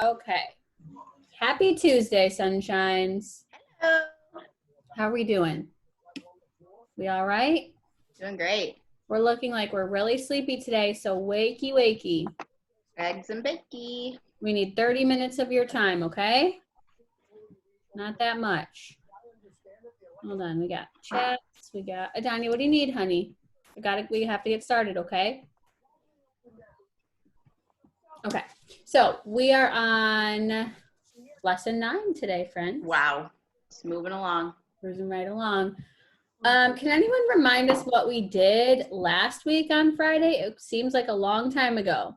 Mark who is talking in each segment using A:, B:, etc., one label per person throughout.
A: Okay. Happy Tuesday, sunshines.
B: Hello.
A: How are we doing? We all right?
B: Doing great.
A: We're looking like we're really sleepy today, so wakey, wakey.
B: Eggs and bakey.
A: We need 30 minutes of your time, okay? Not that much. Hold on, we got chats, we got, Adanya, what do you need, honey? We have to get started, okay? Okay, so we are on lesson 9 today, friends.
B: Wow. It's moving along.
A: Cruising right along. Can anyone remind us what we did last week on Friday? It seems like a long time ago.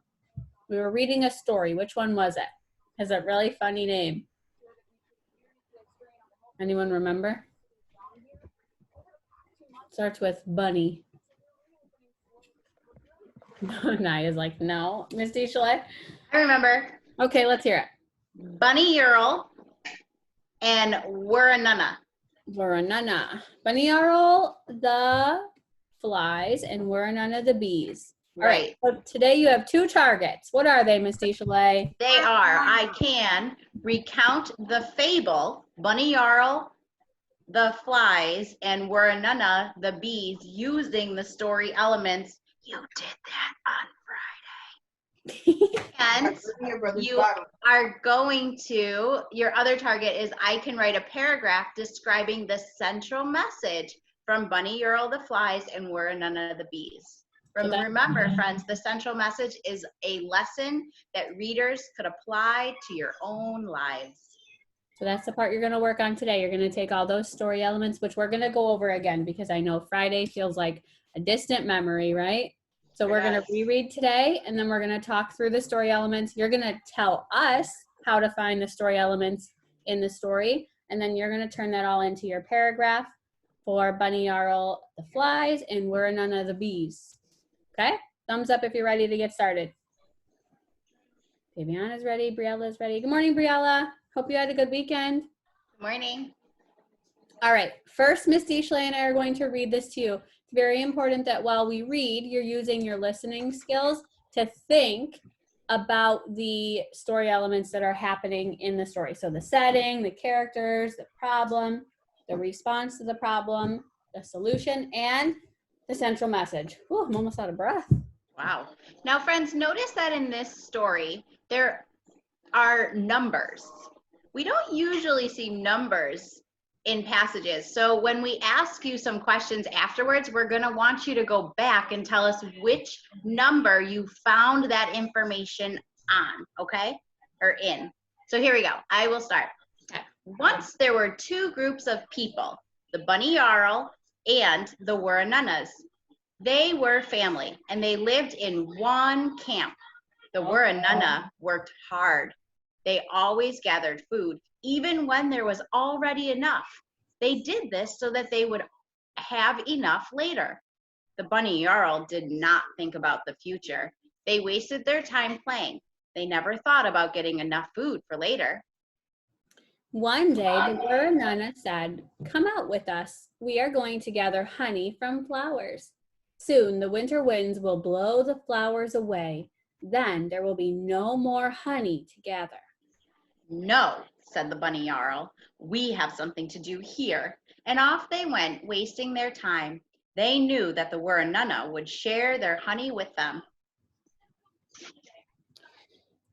A: We were reading a story. Which one was it? Has a really funny name. Anyone remember? Starts with Bunny. Naya's like, no. Misty Chalet?
B: I remember.
A: Okay, let's hear it.
B: Bunnyyarl and wurrunnunnah.
A: Wurrunnunnah. Bunnyyarl the flies and wurrunnunnah the bees.
B: Right.
A: All right. So today you have 2 targets. What are they, Misty Chalet?
B: They are. I can recount the fable, Bunnyyarl the flies and wurrunnunnah the bees, using the story elements. You did that on Friday. And you are going to, your other target is I can write a paragraph describing the central message from Bunnyyarl the flies and wurrunnunnah the bees. Remember, friends, the central message is a lesson that readers could apply to your own lives.
A: So that's the part you're going to work on today. You're going to take all those story elements, which we're going to go over again because I know Friday feels like a distant memory, right? So we're going to reread today, and then we're going to talk through the story elements. You're going to tell us how to find the story elements in the story, and then you're going to turn that all into your paragraph for Bunnyyarl the flies and wurrunnunnah the bees. Okay? Thumbs up if you're ready to get started. Viviana's ready. Briella's ready. Good morning, Briella. Hope you had a good weekend.
B: Good morning.
A: All right. First, Misty Chalet and I are going to read this to you. It's very important that while we read, you're using your listening skills to think about the story elements that are happening in the story. So the setting, the characters, the problem, the response to the problem, the solution, and the central message. Whew, I'm almost out of breath.
B: Wow. Now, friends, notice that in this story, there are numbers. We don't usually see numbers in passages. So when we ask you some questions afterwards, we're going to want you to go back and tell us which number you found that information on, okay? Or in. So here we go. I will start. Once there were 2 groups of people, the Bunnyyarl and the wurrunnunnahs. They were family, and they lived in one camp. The wurrunnunnah worked hard. They always gathered food, even when there was already enough. They did this so that they would have enough later. The Bunnyyarl did not think about the future. They wasted their time playing. They never thought about getting enough food for later.
A: One day, the wurrunnunnah said, "Come out with us. We are going to gather honey from flowers. Soon the winter winds will blow the flowers away. Then there will be no more honey to gather."
B: "No," said the Bunnyyarl. "We have something to do here." And off they went, wasting their time. They knew that the wurrunnunnah would share their honey with them.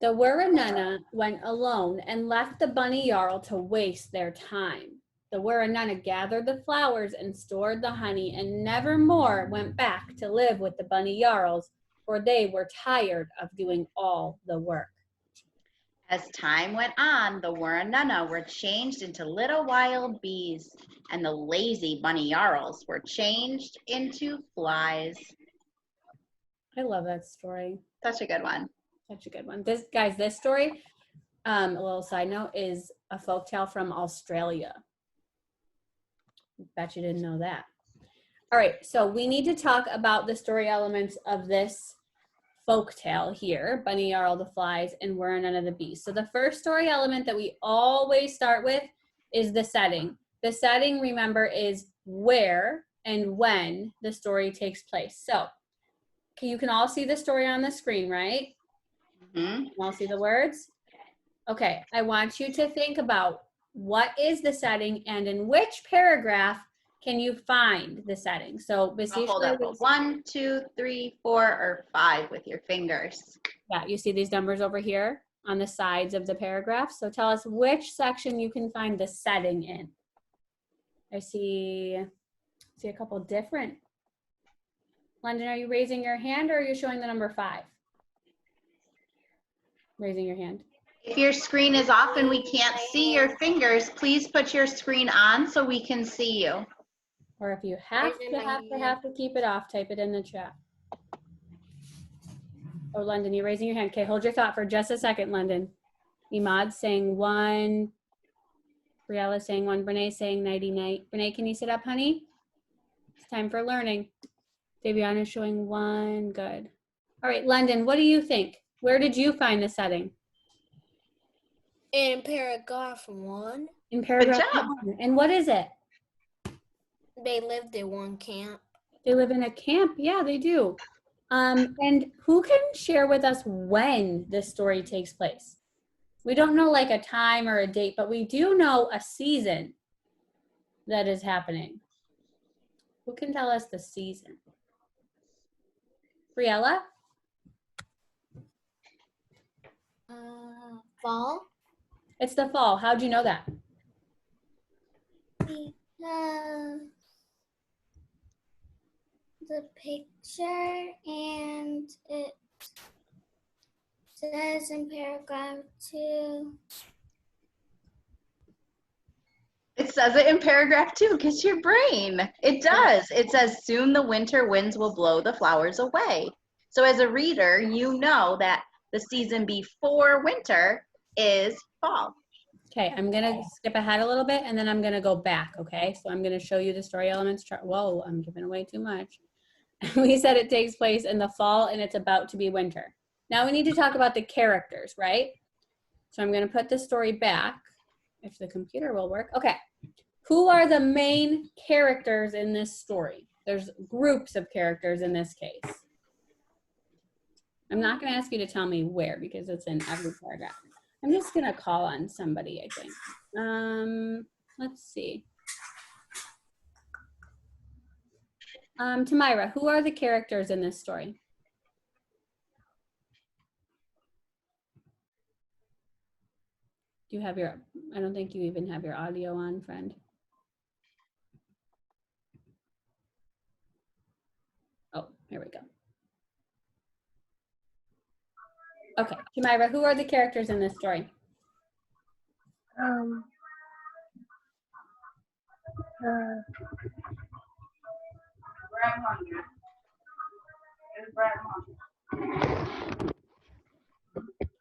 A: The wurrunnunnah went alone and left the Bunnyyarl to waste their time. The wurrunnunnah gathered the flowers and stored the honey and never more went back to live with the Bunnyyarls, for they were tired of doing all the work.
B: As time went on, the wurrunnunnah were changed into little wild bees, and the lazy Bunnyyarls were changed into flies.
A: I love that story.
B: Such a good one.
A: Such a good one. This story, a little side note, is a folktale from Australia. Bet you didn't know that. All right, so we need to talk about the story elements of this folktale here, Bunnyyarl the flies and wurrunnunnah the bees. So the first story element that we always start with is the setting. The setting, remember, is where and when the story takes place. So you can all see the story on the screen, right?
B: Mm-hmm.
A: You all see the words? Okay, I want you to think about what is the setting and in which paragraph can you find the setting. So
B: I'll hold up 1, 2, 3, 4, or 5 with your fingers.
A: Yeah, you see these numbers over here on the sides of the paragraph. So tell us which section you can find the setting in. I see a couple different. London, are you raising your hand or are you showing the number 5? Raising your hand.
B: If your screen is off and we can't see your fingers, please put your screen on so we can see you.
A: Or if you have to keep it off, type it in the chat. Oh, London, you're raising your hand. Okay, hold your thought for just a second, London. Imad's saying 1. Briella's saying 1. Brene's saying nighty-night. Brene, can you sit up, honey? It's time for learning. Daviana's showing 1. Good. All right, London, what do you think? Where did you find the setting?
C: In paragraph 1.
A: In paragraph 1. And what is it?
C: They lived in one camp.
A: They live in a camp. Yeah, they do. And who can share with us when this story takes place? We don't know like a time or a date, but we do know a season that is happening. Who can tell us the season? Briella?
C: Fall.
A: It's the fall. How'd you know that?
C: Because the picture, and it says in paragraph 2.
B: It says it in paragraph 2. Kiss your brain. It does. It says, soon the winter winds will blow the flowers away. So as a reader, you know that the season before winter is fall.
A: Okay, I'm gonna skip ahead a little bit and then I'm gonna go back, okay? So I'm gonna show you the story elements chart. Whoa, I'm giving away too much. We said it takes place in the fall and it's about to be winter. Now we need to talk about the characters, right? So I'm gonna put the story back, if the computer will work. Okay, who are the main characters in this story? There's groups of characters in this case. I'm not gonna ask you to tell me where because it's in every paragraph. I'm just gonna call on somebody, I think. Let's see. Tamira, who are the characters in this story? Do you have your, I don't think you even have your audio on, friend. Oh, here we go. Okay, Tamira, who are the characters in this story?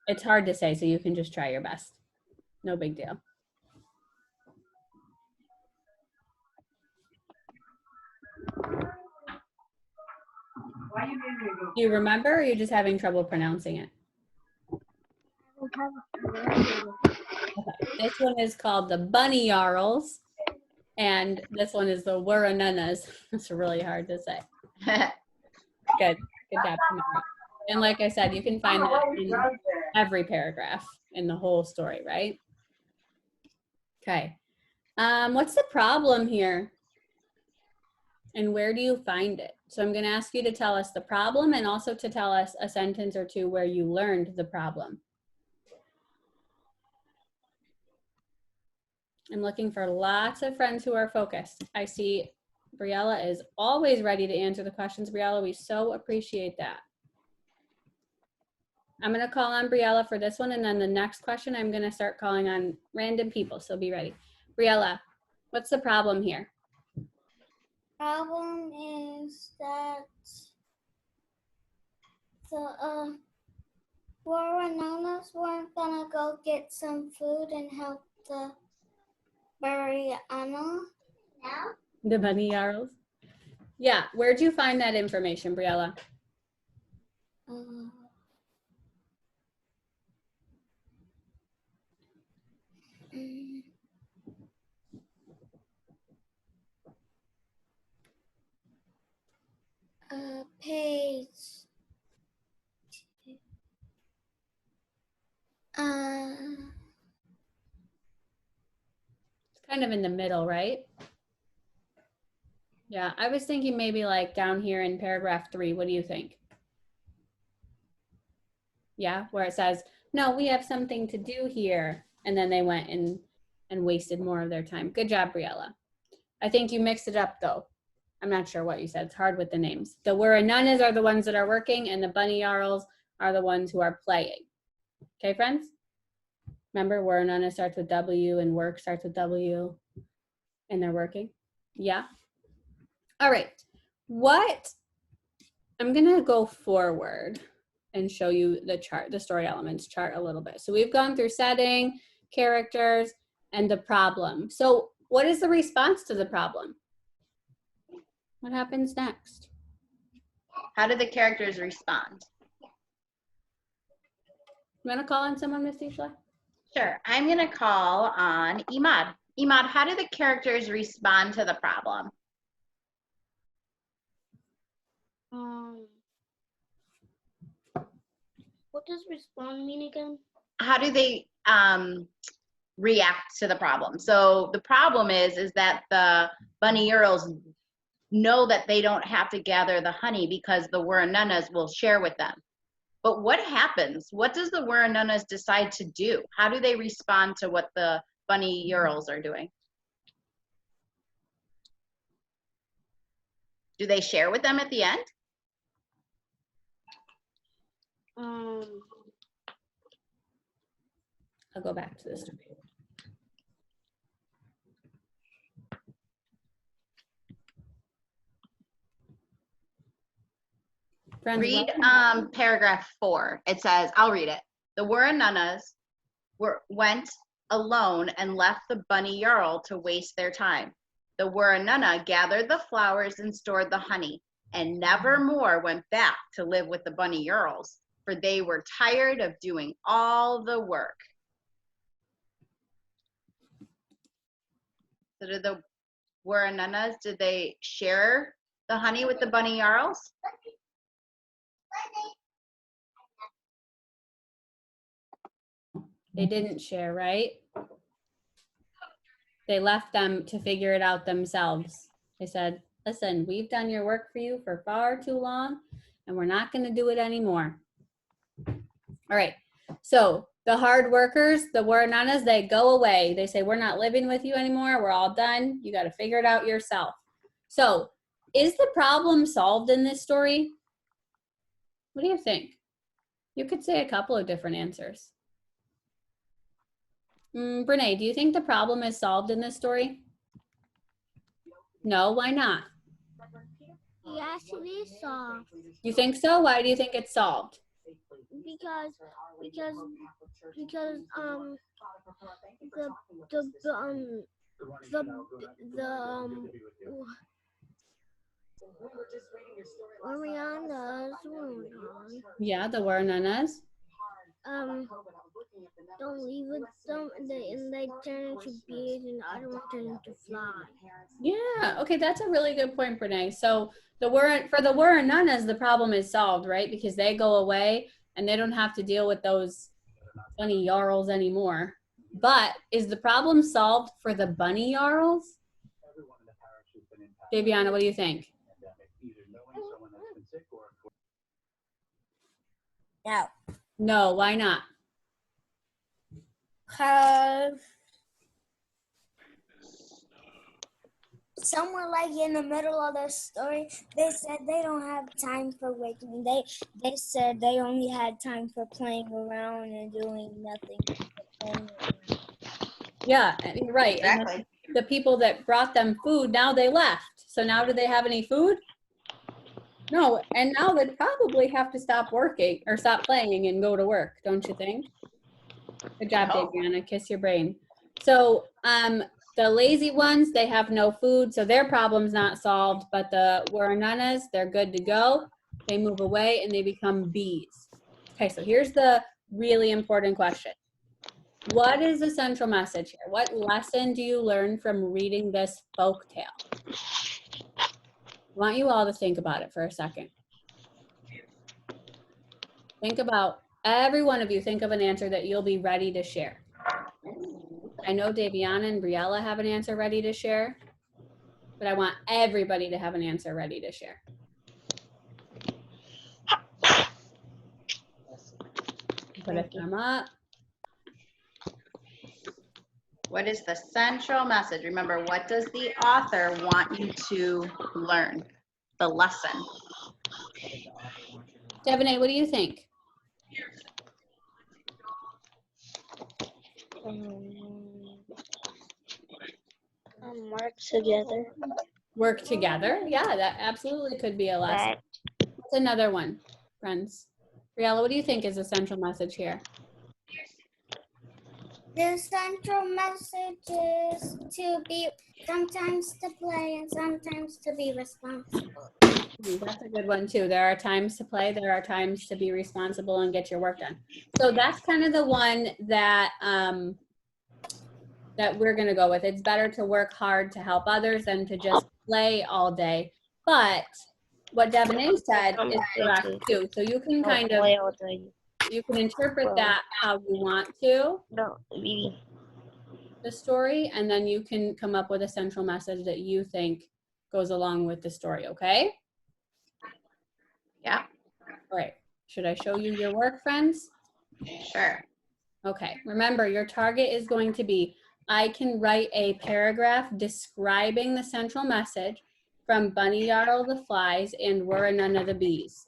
A: It's hard to say, so you can just try your best. No big deal. Do you remember, or are you just having trouble pronouncing it? Okay. This one is called the Bunnyyarls, and this one is the wurrunnunnahs. It's really hard to say. Good job. And like I said, you can find that in every paragraph in the whole story, right? Okay. What's the problem here? And where do you find it? So I'm going to ask you to tell us the problem and also to tell us a sentence or two where you learned the problem. I'm looking for lots of friends who are focused. I see Briella is always ready to answer the questions. Briella, we so appreciate that. I'm going to call on Briella for this one, and then the next question I'm going to start calling on random people, so be ready. Briella, what's the problem here?
C: Problem is that the wurrunnahs weren't gonna go get some food and help the Bunnyyarl.
A: The Bunnyyarls? Yeah, where'd you find that information, Briella?
C: Page
A: Kind of in the middle, right? Yeah, I was thinking maybe like down here in paragraph 3. What do you think? Yeah, where it says, no, we have something to do here. And then they went and wasted more of their time. Good job, Briella. I think you mixed it up though. I'm not sure what you said. It's hard with the names. The wurrunnunnahs are the ones that are working and the Bunnyyarls are the ones who are playing. Okay, friends? Remember, wurrunnah starts with W and work starts with W and they're working. Yeah. All right. I'm gonna go forward and show you the chart, the story elements chart a little bit. So we've gone through setting, characters, and the problem. So what is the response to the problem? What happens next?
B: How do the characters respond?
A: You wanna call on someone, Miss Isla?
B: Sure, I'm gonna call on Imad. Imad, how do the characters respond to the problem?
C: What does respond mean again?
B: How do they react to the problem? So the problem is that the Bunnyyarls know that they don't have to gather the honey because the wurrununnahs will share with them. But what happens? What does the wurrununnahs decide to do? How do they respond to what the Bunnyyarls are doing? Do they share with them at the end?
A: I'll go back to the story. Friends,
B: Read paragraph 4. It says, I'll read it. The wurrununnahs went alone and left the Bunnyyarl to waste their time. The wurrununnah gathered the flowers and stored the honey, and never more went back to live with the Bunnyyarls, for they were tired of doing all the work. So did the wurrununnahs, did they share the honey with the Bunnyyarls?
A: They didn't share, right? They left them to figure it out themselves. They said, listen, we've done your work for you for far too long, and we're not going to do it anymore. All right. So the hard workers, the wurrununnahs, they go away. They say, we're not living with you anymore. We're all done. You got to figure it out yourself. So is the problem solved in this story? What do you think? You could say a couple of different answers. Brene, do you think the problem is solved in this story? No, why not?
C: Yes, it is solved.
A: You think so? Why do you think it's solved?
C: Because
A: Yeah, the wurrununnahs.
C: don't leave with them and they turn into bees and the other one turns into flies.
A: Yeah, okay, that's a really good point, Brene. So for the wurrununnahs, the problem is solved, right? Because they go away and they don't have to deal with those Bunnyyarls anymore. But is the problem solved for the Bunnyyarls? Daviana, what do you think?
C: No.
A: No, why not?
C: Somewhere like in the middle of the story, they said they don't have time for working. They said they only had time for playing around and doing nothing.
A: Yeah, right.
B: Exactly.
A: And the people that brought them food, now they left. So now do they have any food? No, and now they'd probably have to stop working or stop playing and go to work, don't you think? Good job, Daviana. Kiss your brain. So the lazy ones, they have no food, so their problem's not solved, but the wurrununnahs, they're good to go. They move away and they become bees. Okay, so here's the really important question. What is the central message here? What lesson do you learn from reading this folk tale? I want you all to think about it for a second. Think about, every one of you, think of an answer that you'll be ready to share. I know Daviana and Briella have an answer ready to share, but I want everybody to have an answer ready to share. Put a thumb up.
B: What is the central message? Remember, what does the author want you to learn? The lesson.
A: Devonay, what do you think?
C: Work together.
A: Work together? Yeah, that absolutely could be a lesson. What's another one, friends? Briella, what do you think is the central message here?
C: The central message is to be sometimes to play and sometimes to be responsible.
A: That's a good one too. There are times to play, there are times to be responsible and get your work done. So that's kind of the one that that we're going to go with. It's better to work hard to help others than to just play all day. But what Devonay said is correct too. So you can kind of, you can interpret that how you want to, the story, and then you can come up with a central message that you think goes along with the story, okay?
B: Yeah.
A: All right. Should I show you your work, friends?
B: Sure.
A: Okay. Remember, your target is going to be, I can write a paragraph describing the central message from Bunnyyarl the flies and wurrunnunnah the bees.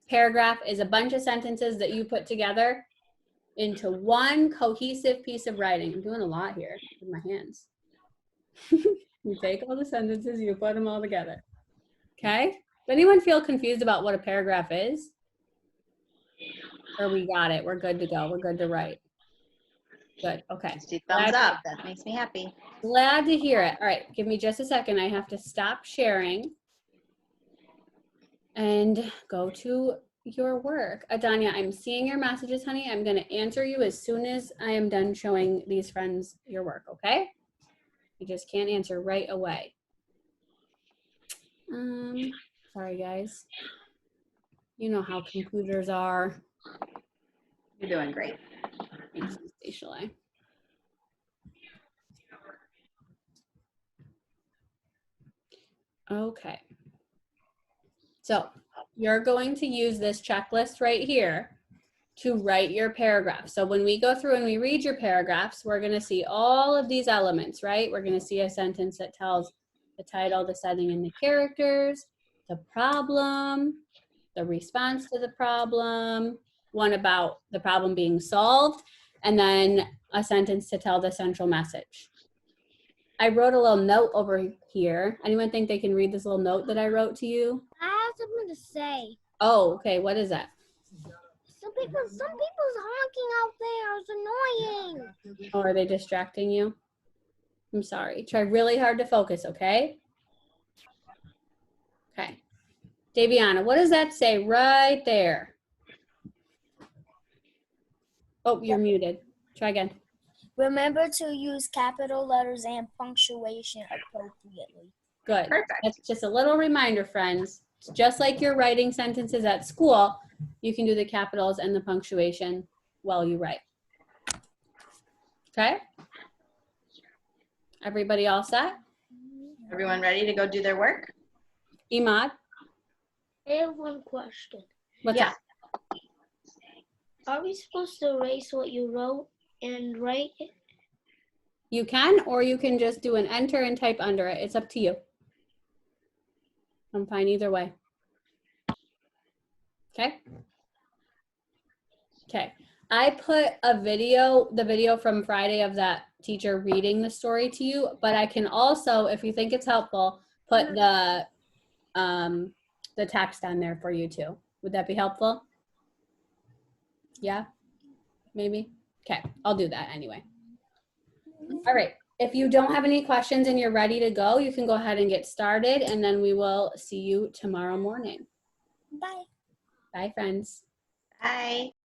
A: Paragraph is a bunch of sentences that you put together into one cohesive piece of writing. I'm doing a lot here with my hands. You take all the sentences, you put them all together. Okay? Does anyone feel confused about what a paragraph is? Or we got it, we're good to go, we're good to write. Good, okay.
B: See thumbs up, that makes me happy.
A: Glad to hear it. All right, give me just a second. I have to stop sharing and go to your work. Adanya, I'm seeing your messages, honey. I'm gonna answer you as soon as I am done showing these friends your work, okay? You just can't answer right away. Sorry guys. You know how computers are.
B: You're doing great.
A: Thanks, Stacia. Okay. So you're going to use this checklist right here to write your paragraph. So when we go through and we read your paragraphs, we're going to see all of these elements, right? We're going to see a sentence that tells the title, the setting, and the characters, the problem, the response to the problem, one about the problem being solved, and then a sentence to tell the central message. I wrote a little note over here. Anyone think they can read this little note that I wrote to you?
C: I have something to say.
A: Oh, okay. What is that?
C: Some people's honking out there. It's annoying.
A: Oh, are they distracting you? I'm sorry. Try really hard to focus, okay? Okay. Daviana, what does that say right there? Oh, you're muted. Try again.
C: Remember to use capital letters and punctuation appropriately.
A: Good.
B: Perfect.
A: That's just a little reminder, friends. Just like you're writing sentences at school, you can do the capitals and the punctuation while you write. Okay? Everybody all set?
B: Everyone ready to go do their work?
A: Imad?
C: I have one question.
A: What's
B: Yeah.
A: up?
C: Are we supposed to erase what you wrote and write it?
A: You can, or you can just do an enter and type under it. It's up to you. I'm fine either way. Okay? Okay. I put a video, the video from Friday of that teacher reading the story to you, but I can also, if you think it's helpful, put the text on there for you too. Would that be helpful? Yeah? Maybe? Okay, I'll do that anyway. All right. If you don't have any questions and you're ready to go, you can go ahead and get started, and then we will see you tomorrow morning.
C: Bye.
A: Bye, friends.
B: Bye.